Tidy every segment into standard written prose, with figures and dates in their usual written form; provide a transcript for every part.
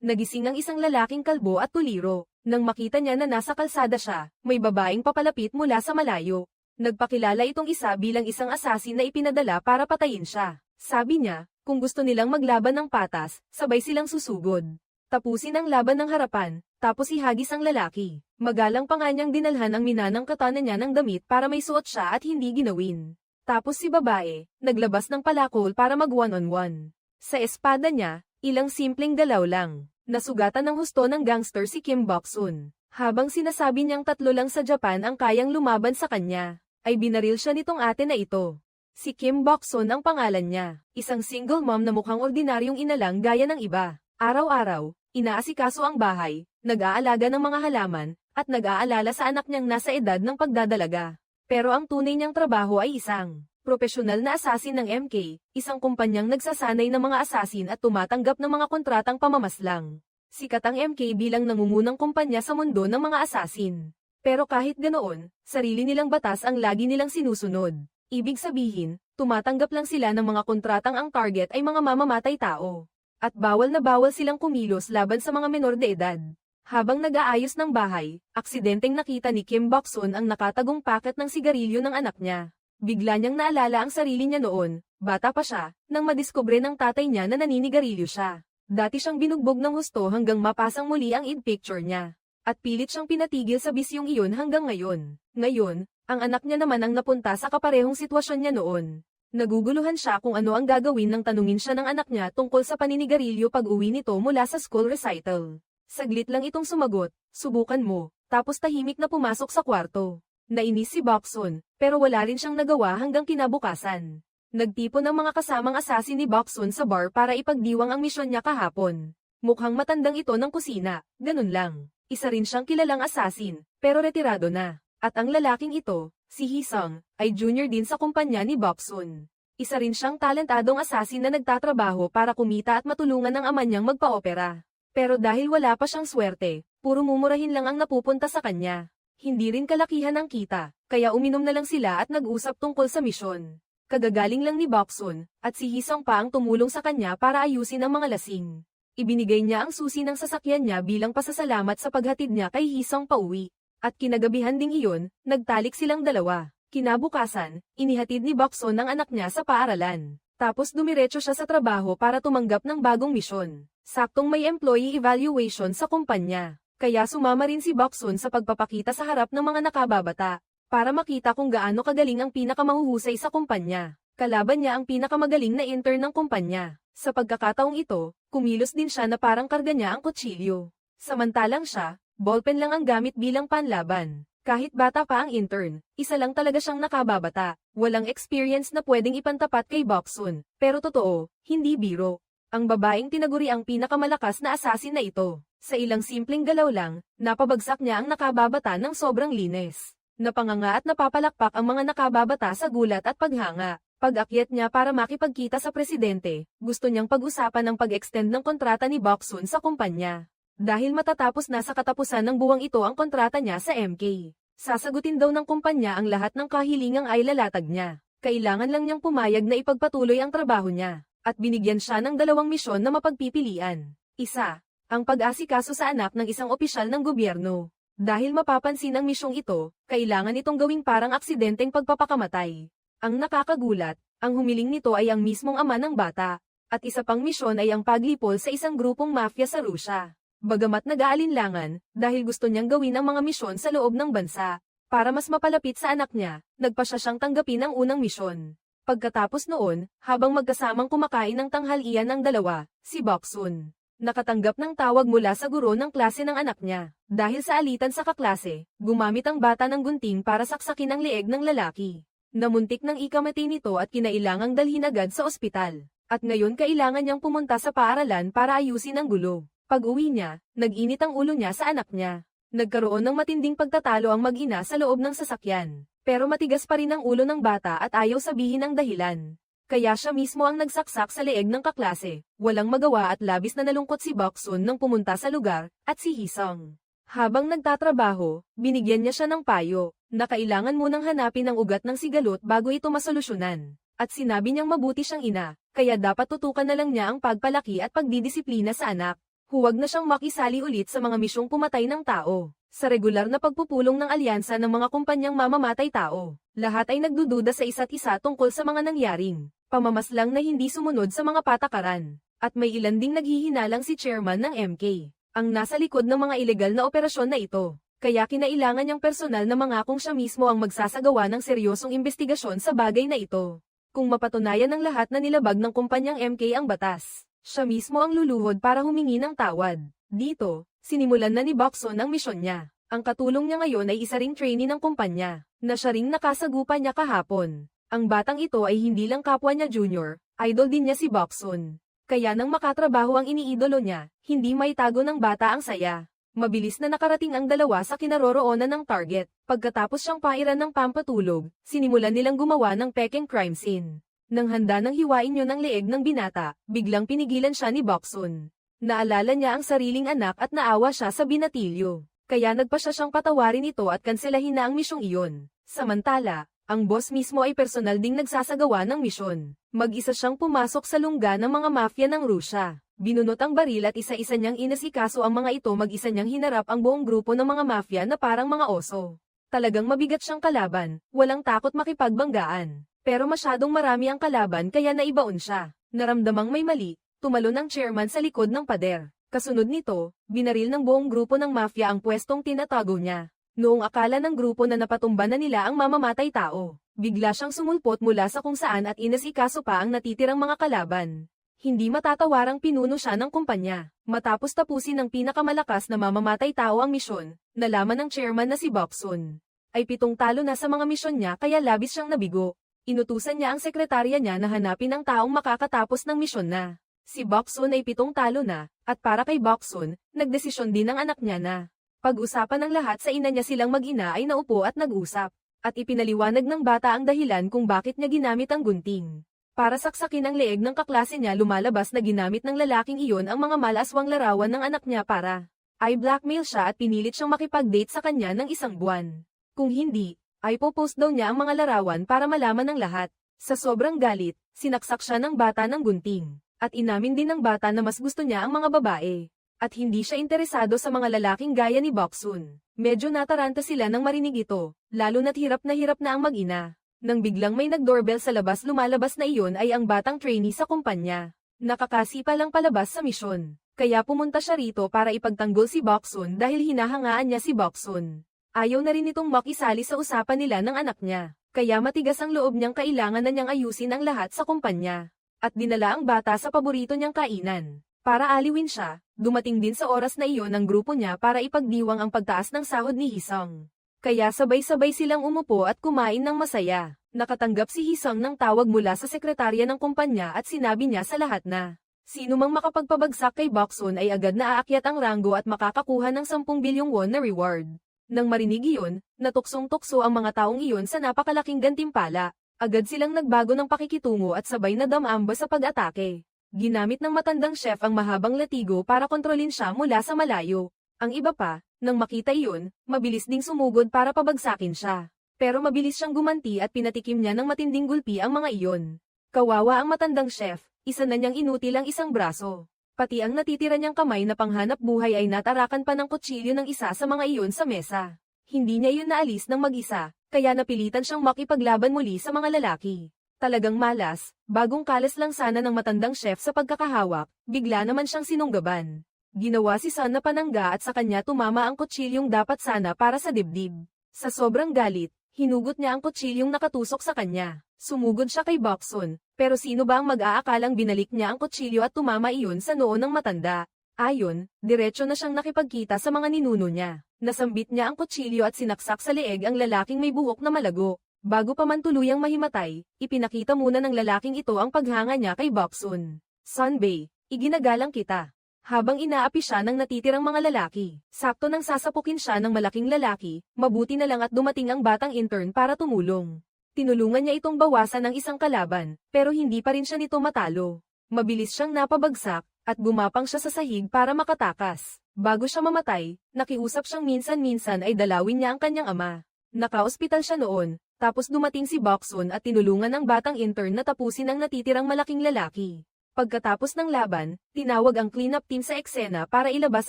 Nagising ang isang lalaking kalbo at tuliro. Nang makita niya na nasa kalsada siya, may babaeng papalapit mula sa malayo. Nagpakilala itong isa bilang isang asasin na ipinadala para patayin siya. Sabi niya, kung gusto nilang maglaban ng patas, sabay silang susugod. Tapusin ang laban ng harapan, tapos ihagis ang lalaki. Magalang pa nga niyang dinalhan ang minanang katana niya ng damit para may suot siya at hindi ginawin. Tapos si babae, naglabas ng palakol para mag one-on-one. Sa espada niya, ilang simpleng galaw lang. Nasugatan ng husto ng gangster si Kim Bok-sun. Habang sinasabi niyang 3 lang sa Japan ang kayang lumaban sa kanya, ay binaril siya nitong ate na ito. Si Kim Bok-sun ang pangalan niya. Isang single mom na mukhang ordinaryong ina lang gaya ng iba. Araw-araw, inaasikaso ang bahay, nag-aalaga ng mga halaman, at nag-aalala sa anak niyang nasa edad ng pagdadalaga. Pero ang tunay niyang trabaho ay isang propesyonal na asasin ng MK, isang kumpanyang nagsasanay ng mga asasin at tumatanggap ng mga kontratang pamamaslang. Sikat ang MK bilang nangungunang kumpanya sa mundo ng mga asasin. Pero kahit ganoon, sarili nilang batas ang lagi nilang sinusunod. Ibig sabihin, tumatanggap lang sila ng mga kontratang ang target ay mga mamamatay tao. At bawal na bawal silang kumilos laban sa mga menor de edad. Habang nag-aayos ng bahay, aksidenteng nakita ni Kim Bok-sun ang nakatagong paket ng sigarilyo ng anak niya. Bigla niyang naalala ang sarili niya noon, bata pa siya, nang madiskubre ng tatay niya na naninigarilyo siya. Dati siyang binugbog ng husto hanggang mapasang muli ang in-picture niya. At pilit siyang pinatigil sa bisyong iyon hanggang ngayon. Ngayon, ang anak niya naman ang napunta sa kaparehong sitwasyon niya noon. Naguguluhan siya kung ano ang gagawin nang tanungin siya ng anak niya tungkol sa paninigarilyo pag-uwi nito mula sa school recital. Saglit lang itong sumagot, subukan mo, tapos tahimik na pumasok sa kwarto. Nainis si Bok-sun, pero wala rin siyang nagawa hanggang kinabukasan. Nagtipon ang mga kasamang asasin ni Bok-sun sa bar para ipagdiwang ang misyon niya kahapon. Mukhang matandang ito ng kusina, ganun lang. Isa rin siyang kilalang asasin, pero retirado na. At ang lalaking ito, si Hee-sung, ay junior din sa kumpanya ni Bok-sun. Isa rin siyang talentadong asasin na nagtatrabaho para kumita at matulungan ang ama niyang magpa-opera. Pero dahil wala pa siyang swerte, puro mumurahin lang ang napupunta sa kanya. Hindi rin kalakihan ang kita, kaya uminom na lang sila at nag-usap tungkol sa misyon. Kagagaling lang ni Bok-sun, at si Hee-sung pa ang tumulong sa kanya para ayusin ang mga lasing. Ibinigay niya ang susi ng sasakyan niya bilang pasasalamat sa paghatid niya kay Hee-sung pauwi. At kinagabihan ding iyon, nagtalik silang dalawa. Kinabukasan, inihatid ni Bok-sun ang anak niya sa paaralan. Tapos dumiretso siya sa trabaho para tumanggap ng bagong misyon. Saktong may employee evaluation sa kumpanya. Kaya sumama rin si Bok-sun sa pagpapakita sa harap ng mga nakababata, para makita kung gaano kagaling ang pinakamahuhusay sa kumpanya. Kalaban niya ang pinakamagaling na intern ng kumpanya. Sa pagkakataong ito, kumilos din siya na parang karga niya ang kutsilyo. Samantalang siya, ballpen lang ang gamit bilang panlaban. Kahit bata pa ang intern, isa lang talaga siyang nakababata. Walang experience na pwedeng ipantapat kay Bok-sun, pero totoo, hindi biro. Ang babaeng tinaguri ang pinakamalakas na asasin na ito. Sa ilang simpleng galaw lang, napabagsak niya ang nakababata ng sobrang linis. Napanganga at napapalakpak ang mga nakababata sa gulat at paghanga. Pag-akyat niya para makipagkita sa presidente, gusto niyang pag-usapan ang pag-extend ng kontrata ni Bok-sun sa kumpanya. Dahil matatapos na sa katapusan ng buwang ito ang kontrata niya sa MK. Sasagutin daw ng kumpanya ang lahat ng kahilingang ay lalatag niya. Kailangan lang niyang pumayag na ipagpatuloy ang trabaho niya. At binigyan siya ng 2 misyon na mapagpipilian. Isa, ang pag-asikaso sa anak ng isang opisyal ng gobyerno. Dahil mapapansin ang misyong ito, kailangan itong gawing parang aksidenteng pagpapakamatay. Ang nakakagulat, ang humiling nito ay ang mismong ama ng bata. At isa pang misyon ay ang paglipol sa isang grupong mafia sa Rusya. Bagamat nag-aalinlangan, dahil gusto niyang gawin ang mga misyon sa loob ng bansa. Para mas mapalapit sa anak niya, nagpasya siyang tanggapin ang unang misyon. Pagkatapos noon, habang magkasamang kumakain ng tanghalian ang dalawa, si Bok-sun nakatanggap ng tawag mula sa guro ng klase ng anak niya. Dahil sa alitan sa kaklase, gumamit ang bata ng gunting para saksakin ang leeg ng lalaki. Namuntik ng ikamati nito at kinailangang dalhin agad sa ospital. At ngayon kailangan niyang pumunta sa paaralan para ayusin ang gulo. Pag-uwi niya, nag-init ang ulo niya sa anak niya. Nagkaroon ng matinding pagtatalo ang mag-ina sa loob ng sasakyan. Pero matigas pa rin ang ulo ng bata at ayaw sabihin ang dahilan. Kaya siya mismo ang nagsaksak sa leeg ng kaklase. Walang magawa at labis na nalungkot si Bok-sun nang pumunta sa lugar, at si Hee-sung. Habang nagtatrabaho, binigyan niya siya ng payo, na kailangan munang hanapin ang ugat ng sigalot bago ito masolusyonan. At sinabi niyang mabuti siyang ina, kaya dapat tutukan na lang niya ang pagpalaki at pagdidisiplina sa anak. Huwag na siyang makisali ulit sa mga misyong pumatay ng tao. Sa regular na pagpupulong ng alyansa ng mga kumpanyang mamamatay tao, lahat ay nagdududa sa isa't isa tungkol sa mga nangyaring pamamaslang na hindi sumunod sa mga patakaran. At may ilan ding naghihinalang si chairman ng MK, ang nasa likod ng mga ilegal na operasyon na ito. Kaya kinailangan niyang personal na mangakong siya mismo ang magsasagawa ng seryosong investigasyon sa bagay na ito. Kung mapatunayan ng lahat na nilabag ng kumpanyang MK ang batas, siya mismo ang luluhod para humingi ng tawad. Dito, sinimulan na ni Boxon ang misyon niya. Ang katulong niya ngayon ay isa ring trainee ng kumpanya, na siya ring nakasagupa niya kahapon. Ang batang ito ay hindi lang kapwa niya junior, idol din niya si Boxon. Kaya nang makatrabaho ang iniidolo niya, hindi maitago ng bata ang saya. Mabilis na nakarating ang dalawa sa kinaroroonan ng target. Pagkatapos siyang pairan ng pampatulog, sinimulan nilang gumawa ng pekeng crime scene. Nang handa nang hiwain yun ang leeg ng binata, biglang pinigilan siya ni Boxon. Naalala niya ang sariling anak at naawa siya sa binatilyo. Kaya nagpasya siyang patawarin ito at kanselahin na ang misyong iyon. Samantala, ang boss mismo ay personal ding nagsasagawa ng misyon. Mag-isa siyang pumasok sa lungga ng mga mafia ng Rusya. Binunot ang baril at isa-isa niyang inasikaso ang mga ito, mag-isa niyang hinarap ang buong grupo ng mga mafia na parang mga oso. Talagang mabigat siyang kalaban, walang takot makipagbanggaan. Pero masyadong marami ang kalaban kaya naibaon siya. Naramdamang may mali, tumalon ang chairman sa likod ng pader. Kasunod nito, binaril ng buong grupo ng mafia ang pwestong tinatago niya. Noong akala ng grupo na napatumba na nila ang mamamatay tao, bigla siyang sumulpot mula sa kung saan at inasikaso pa ang natitirang mga kalaban. Hindi matatawarang pinuno siya ng kumpanya. Matapos tapusin ng pinakamalakas na mamamatay tao ang misyon, nalaman ng chairman na si Boxon ay 7 talo na sa mga misyon niya kaya labis siyang nabigo. Inutusan niya ang sekretarya niya na hanapin ang taong makakatapos ng misyon na. Si Boxon ay 7 talo na, at para kay Boxon, nagdesisyon din ang anak niya na. Pag-usapan ng lahat sa ina niya, silang mag-ina ay naupo at nag-usap. At ipinaliwanag ng bata ang dahilan kung bakit niya ginamit ang gunting. Para saksakin ang leeg ng kaklase niya, lumalabas na ginamit ng lalaking iyon ang mga malaswang larawan ng anak niya para ay blackmail siya at pinilit siyang makipag-date sa kanya ng 1 buwan. Kung hindi, ay popost daw niya ang mga larawan para malaman ng lahat. Sa sobrang galit, sinaksak siya ng bata ng gunting. At inamin din ng bata na mas gusto niya ang mga babae. At hindi siya interesado sa mga lalaking gaya ni Boxon. Medyo nataranta sila nang marinig ito, lalo na't hirap na ang mag-ina. Nang biglang may nag-doorbell sa labas, lumalabas na iyon ay ang batang trainee sa kumpanya. Nakakasipa lang palabas sa misyon. Kaya pumunta siya rito para ipagtanggol si Boxon dahil hinahangaan niya si Boxon. Ayaw na rin itong makisali sa usapan nila ng anak niya. Kaya matigas ang loob niyang kailangan na niyang ayusin ang lahat sa kumpanya. At dinala ang bata sa paborito niyang kainan. Para aliwin siya, dumating din sa oras na iyon ang grupo niya para ipagdiwang ang pagtaas ng sahod ni Hisong. Kaya sabay-sabay silang umupo at kumain ng masaya. Nakatanggap si Hisong ng tawag mula sa sekretarya ng kumpanya at sinabi niya sa lahat na sino mang makapagpabagsak kay Boxon ay agad na aakyat ang ranggo at makakakuha ng 10 bilyong won na reward. Nang marinig iyon, natuksong-tukso ang mga taong iyon sa napakalaking gantimpala. Agad silang nagbago ng pakikitungo at sabay na damamba sa pag-atake. Ginamit ng matandang chef ang mahabang latigo para kontrolin siya mula sa malayo. Ang iba pa, nang makita iyon, mabilis ding sumugod para pabagsakin siya. Pero mabilis siyang gumanti at pinatikim niya ng matinding gulpi ang mga iyon. Kawawa ang matandang chef, isa na niyang inutil ang isang braso. Pati ang natitira niyang kamay na panghanap buhay ay natarakan pa ng kutsilyo ng isa sa mga iyon sa mesa. Hindi niya yun naalis ng mag-isa, kaya napilitan siyang makipaglaban muli sa mga lalaki. Talagang malas, bagong kalas lang sana ng matandang chef sa pagkakahawak, bigla naman siyang sinunggaban. Ginawa si Son na panangga at sa kanya tumama ang kutsilyong dapat sana para sa dibdib. Sa sobrang galit, hinugot niya ang kutsilyong nakatusok sa kanya. Sumugod siya kay Boxon, pero sino ba ang mag-aakalang binalik niya ang kutsilyo at tumama iyon sa noo ng matanda? Ayon, diretso na siyang nakipagkita sa mga ninuno niya. Nasambit niya ang kutsilyo at sinaksak sa leeg ang lalaking may buhok na malago. Bago pa man tuluyang mahimatay, ipinakita muna ng lalaking ito ang paghanga niya kay Boxon. Sunbay, iginagalang kita. Habang inaapi siya ng natitirang mga lalaki, sakto nang sasapukin siya ng malaking lalaki, mabuti na lang at dumating ang batang intern para tumulong. Tinulungan niya itong bawasan ng isang kalaban, pero hindi pa rin siya nito matalo. Mabilis siyang napabagsak, at gumapang siya sa sahig para makatakas. Bago siya mamatay, nakiusap siyang minsan-minsan ay dalawin niya ang kanyang ama. Naka-ospital siya noon, tapos dumating si Boxon at tinulungan ng batang intern na tapusin ang natitirang malaking lalaki. Pagkatapos ng laban, tinawag ang cleanup team sa eksena para ilabas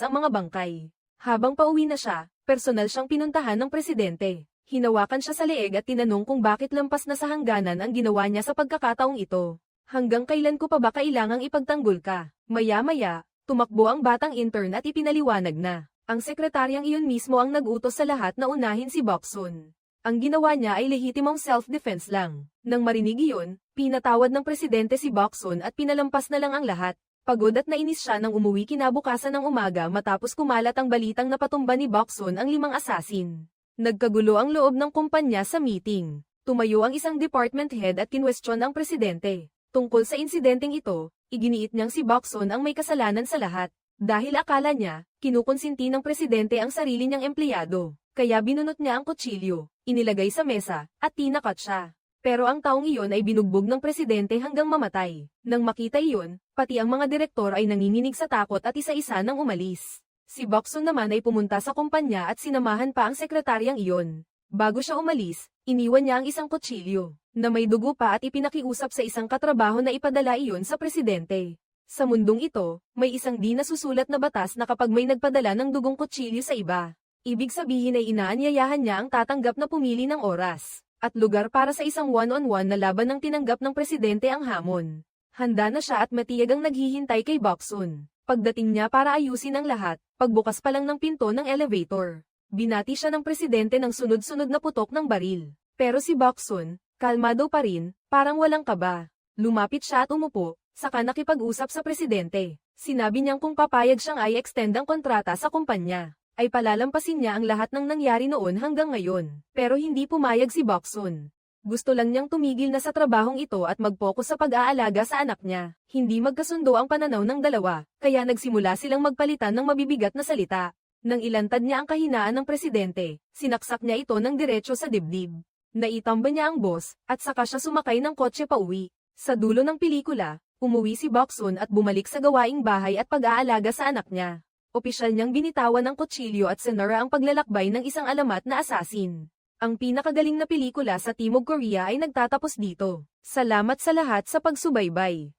ang mga bangkay. Habang pauwi na siya, personal siyang pinuntahan ng presidente. Hinawakan siya sa leeg at tinanong kung bakit lampas na sa hangganan ang ginawa niya sa pagkakataong ito. Hanggang kailan ko pa ba kailangang ipagtanggol ka? Maya-maya, tumakbo ang batang intern at ipinaliwanag na. Ang sekretaryang iyon mismo ang nag-utos sa lahat na unahin si Boksun. Ang ginawa niya ay lehitimong self-defense lang. Nang marinig iyon, pinatawad ng presidente si Boksun at pinalampas na lang ang lahat. Pagod at nainis siya nang umuwi kinabukasan ng umaga matapos kumalat ang balitang napatumba ni Boksun ang 5 asasin. Nagkagulo ang loob ng kumpanya sa meeting. Tumayo ang isang department head at kinwestiyon ang presidente. Tungkol sa insidenteng ito, iginiit niyang si Boksun ang may kasalanan sa lahat. Dahil akala niya, kinukonsinti ng presidente ang sarili niyang empleyado. Kaya binunot niya ang kutsilyo, inilagay sa mesa, at tinakot siya. Pero ang taong iyon ay binugbog ng presidente hanggang mamatay. Nang makita iyon, pati ang mga direktor ay nanginginig sa takot at isa-isa nang umalis. Si Boksun naman ay pumunta sa kumpanya at sinamahan pa ang sekretaryang iyon. Bago siya umalis, iniwan niya ang isang kutsilyo, na may dugo pa at ipinakiusap sa isang katrabaho na ipadala iyon sa presidente. Sa mundong ito, may isang di nasusulat na batas na kapag may nagpadala ng dugong kutsilyo sa iba, ibig sabihin ay inaanyayahan niya ang tatanggap na pumili ng oras at lugar para sa isang one-on-one na laban ng tinanggap ng presidente ang hamon. Handa na siya at matiyag ang naghihintay kay Boksun. Pagdating niya para ayusin ang lahat, pagbukas pa lang ng pinto ng elevator, binati siya ng presidente ng sunod-sunod na putok ng baril. Pero si Boksun, kalmado pa rin, parang walang kaba. Lumapit siya at umupo, saka nakipag-usap sa presidente. Sinabi niyang kung papayag siyang i-extend ang kontrata sa kumpanya, ay palalampasin niya ang lahat ng nangyari noon hanggang ngayon. Pero hindi pumayag si Boksun. Gusto lang niyang tumigil na sa trabahong ito at mag-focus sa pag-aalaga sa anak niya. Hindi magkasundo ang pananaw ng dalawa, kaya nagsimula silang magpalitan ng mabibigat na salita. Nang ilantad niya ang kahinaan ng presidente, sinaksak niya ito ng diretso sa dibdib. Naitamba niya ang boss, at saka siya sumakay ng kotse pauwi. Sa dulo ng pelikula, umuwi si Boksun at bumalik sa gawaing bahay at pag-aalaga sa anak niya. Opisyal niyang binitawan ng kutsilyo at sinara ang paglalakbay ng isang alamat na asasin. Ang pinakagaling na pelikula sa Timog Korea ay nagtatapos dito. Salamat sa lahat sa pagsubaybay.